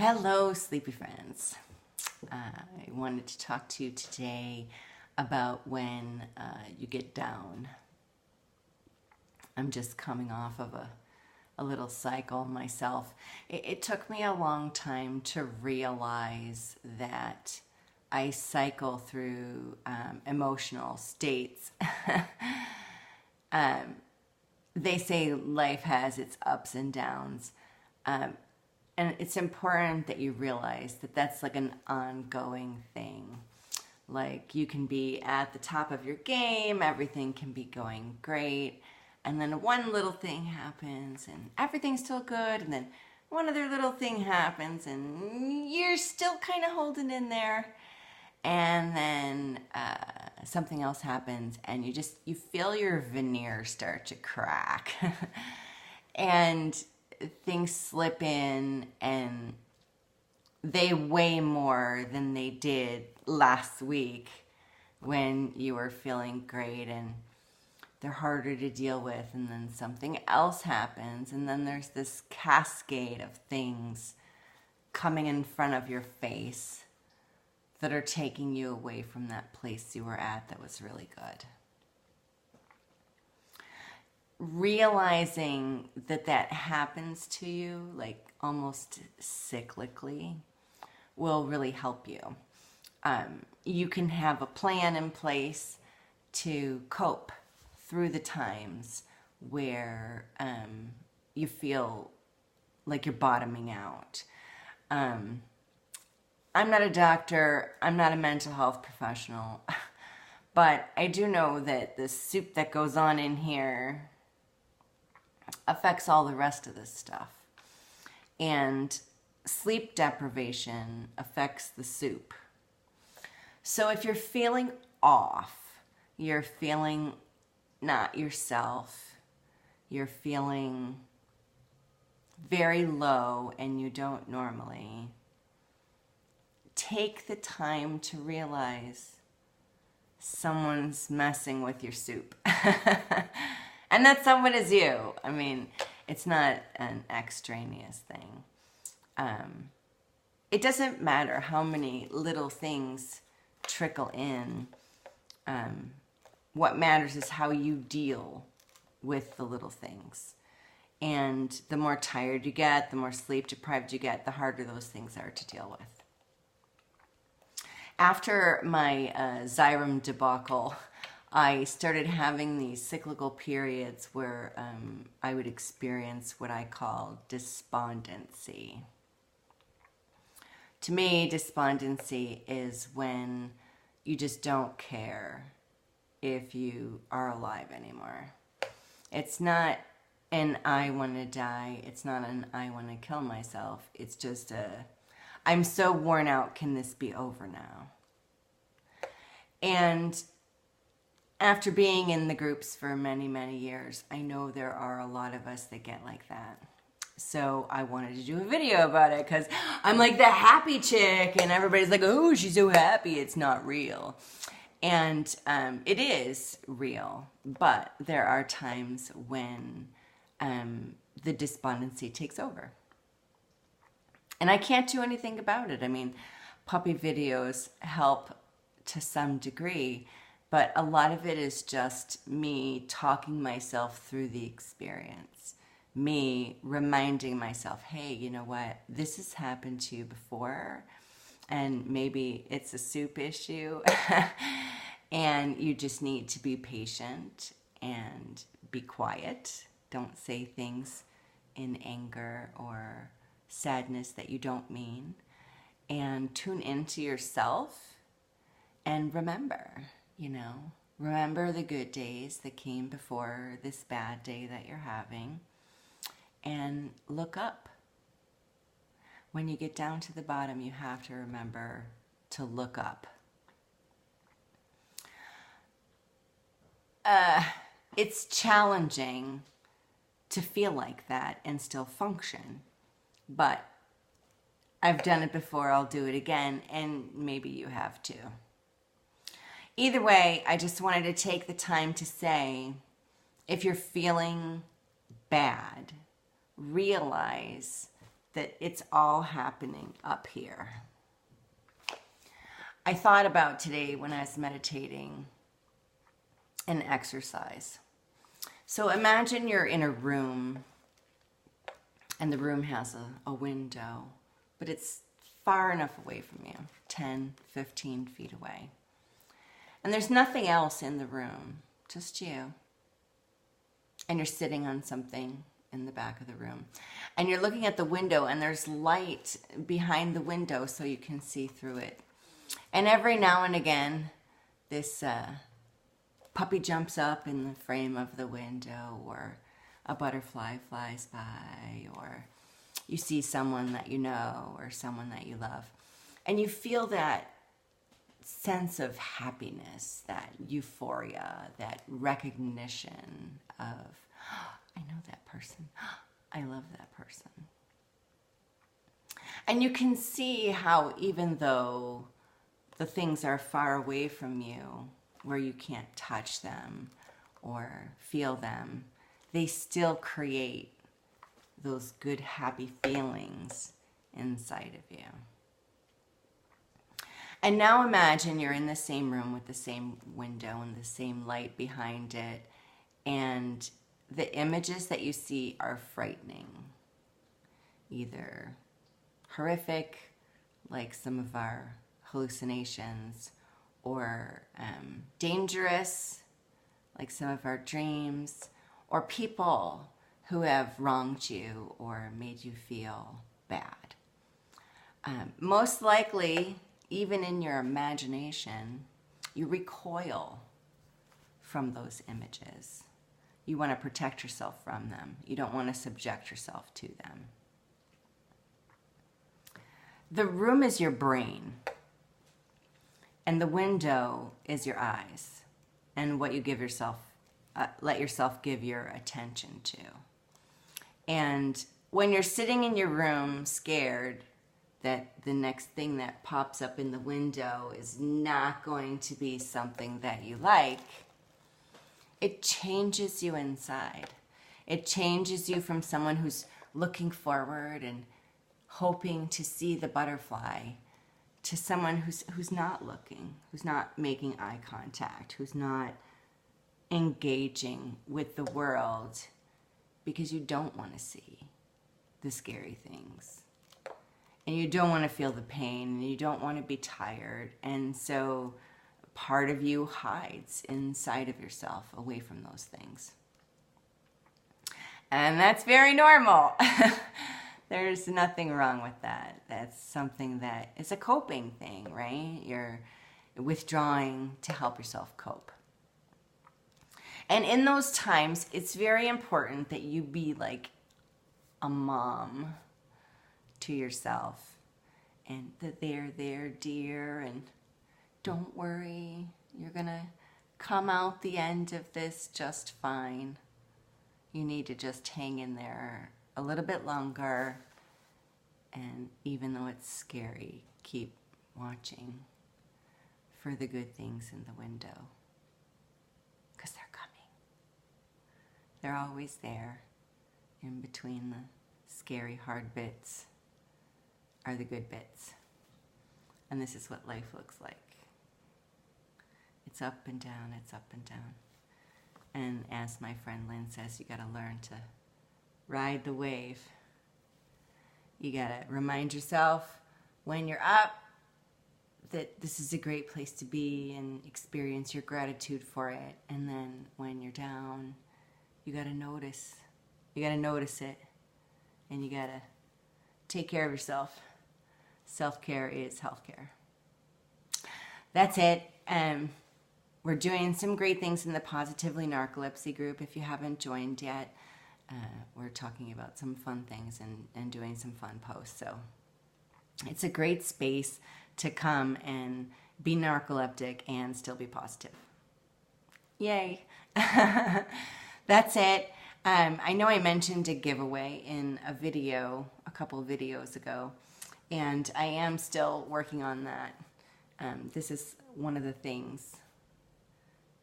Hello, sleepy friends. I wanted to talk to you today about when you get down. I'm just coming off of a little cycle myself. It took me a long time to realize that I cycle through emotional states. They say life has its ups and downs. And it's important that you realize that that's like an ongoing thing. Like you can be at the top of your game, everything can be going great, and then one little thing happens and everything's still good, and then one other little thing happens and you're still kind of holding in there, and then something else happens and you feel your veneer start to crack. And things slip in and they weigh more than they did last week when you were feeling great, and they're harder to deal with, and then something else happens, and then there's this cascade of things coming in front of your face that are taking you away from that place you were at that was really good. Realizing that that happens to you, like almost cyclically, will really help you. You can have a plan in place to cope through the times where you feel like you're bottoming out. I'm not a doctor, I'm not a mental health professional, but I do know that the soup that goes on in here affects all the rest of this stuff. And sleep deprivation affects the soup. So if you're feeling off, you're feeling not yourself, you're feeling very low and you don't normally, take the time to realize someone's messing with your soup. And that someone is you. I mean, it's not an extraneous thing. It doesn't matter how many little things trickle in. What matters is how you deal with the little things. And the more tired you get, the more sleep deprived you get, the harder those things are to deal with. After my Xyrem debacle, I started having these cyclical periods where I would experience what I call despondency. To me, despondency is when you just don't care if you are alive anymore. It's not an I want to die. It's not an I want to kill myself. It's just I'm so worn out, can this be over now? And after being in the groups for many, many years, I know there are a lot of us that get like that. So I wanted to do a video about it because I'm like the happy chick and everybody's like, oh, she's so happy. It's not real. And it is real, but there are times when the despondency takes over. And I can't do anything about it. I mean, puppy videos help to some degree, but a lot of it is just me talking myself through the experience. Me reminding myself, hey, you know what? This has happened to you before, and maybe it's a soup issue, and you just need to be patient and be quiet. Don't say things in anger or sadness that you don't mean, and tune into yourself and remember. Remember the good days that came before this bad day that you're having, and look up. When you get down to the bottom, you have to remember to look up. It's challenging to feel like that and still function, but I've done it before, I'll do it again, and maybe you have too. Either way, I just wanted to take the time to say, if you're feeling bad, realize that it's all happening up here. I thought about today when I was meditating an exercise. So imagine you're in a room and the room has a window, but it's far enough away from you, 10, 15 feet away. And there's nothing else in the room, just you. And you're sitting on something in the back of the room. And you're looking at the window and there's light behind the window so you can see through it. And every now and again, this puppy jumps up in the frame of the window, or a butterfly flies by, or you see someone that you know or someone that you love. And you feel that sense of happiness, that euphoria, that recognition of, oh, I know that person. I love that person. And you can see how even though the things are far away from you, where you can't touch them or feel them, they still create those good, happy feelings inside of you. And now imagine you're in the same room with the same window and the same light behind it, and the images that you see are frightening. Either horrific, like some of our hallucinations, or dangerous, like some of our dreams, or people who have wronged you or made you feel bad. Most likely, even in your imagination, you recoil from those images. You want to protect yourself from them. You don't want to subject yourself to them. The room is your brain, and the window is your eyes, and what you give yourself, let yourself give your attention to. And when you're sitting in your room scared that the next thing that pops up in the window is not going to be something that you like, it changes you inside. It changes you from someone who's looking forward and hoping to see the butterfly to someone who's not looking, who's not making eye contact, who's not engaging with the world because you don't want to see the scary things. And you don't want to feel the pain, and you don't want to be tired. And so part of you hides inside of yourself away from those things. And that's very normal. There's nothing wrong with that. That's something that is a coping thing, right? You're withdrawing to help yourself cope. And in those times, it's very important that you be like a mom to yourself, and that they're there, dear, and don't worry, you're gonna come out the end of this just fine. You need to just hang in there a little bit longer, and even though it's scary, keep watching for the good things in the window, because they're coming. They're always there. In between the scary hard bits are the good bits. And this is what life looks like. It's up and down, it's up and down. And as my friend Lynn says, you gotta learn to ride the wave. You gotta remind yourself when you're up that this is a great place to be and experience your gratitude for it. And then when you're down, you gotta notice. You gotta notice it. And you gotta take care of yourself. Self-care is healthcare. That's it. We're doing some great things in the Positively Narcolepsy group. If you haven't joined yet, we're talking about some fun things and doing some fun posts. So it's a great space to come and be narcoleptic and still be positive. Yay. That's it. I know I mentioned a giveaway in a video a couple of videos ago, and I am still working on that. This is one of the things.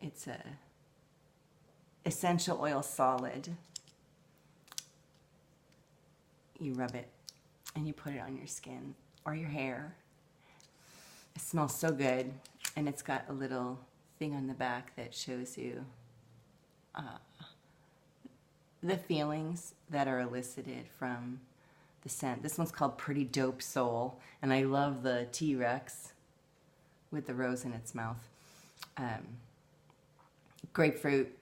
It's a essential oil solid. You rub it and you put it on your skin or your hair. It smells so good, and it's got a little thing on the back that shows you the feelings that are elicited from the scent. This one's called Pretty Dope Soul, and I love the T-Rex with the rose in its mouth. Grapefruit,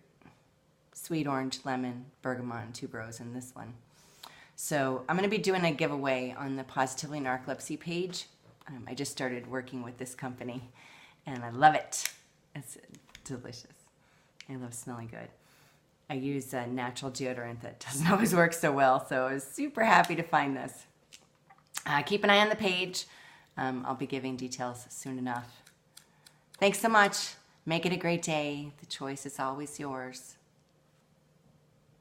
sweet orange, lemon, bergamot, and tuberose in this one. So I'm going to be doing a giveaway on the Positively Narcolepsy page. I just started working with this company, and I love it. It's delicious. I love smelling good. I use a natural deodorant that doesn't always work so well, so I was super happy to find this. Keep an eye on the page. I'll be giving details soon enough. Thanks so much. Make it a great day. The choice is always yours.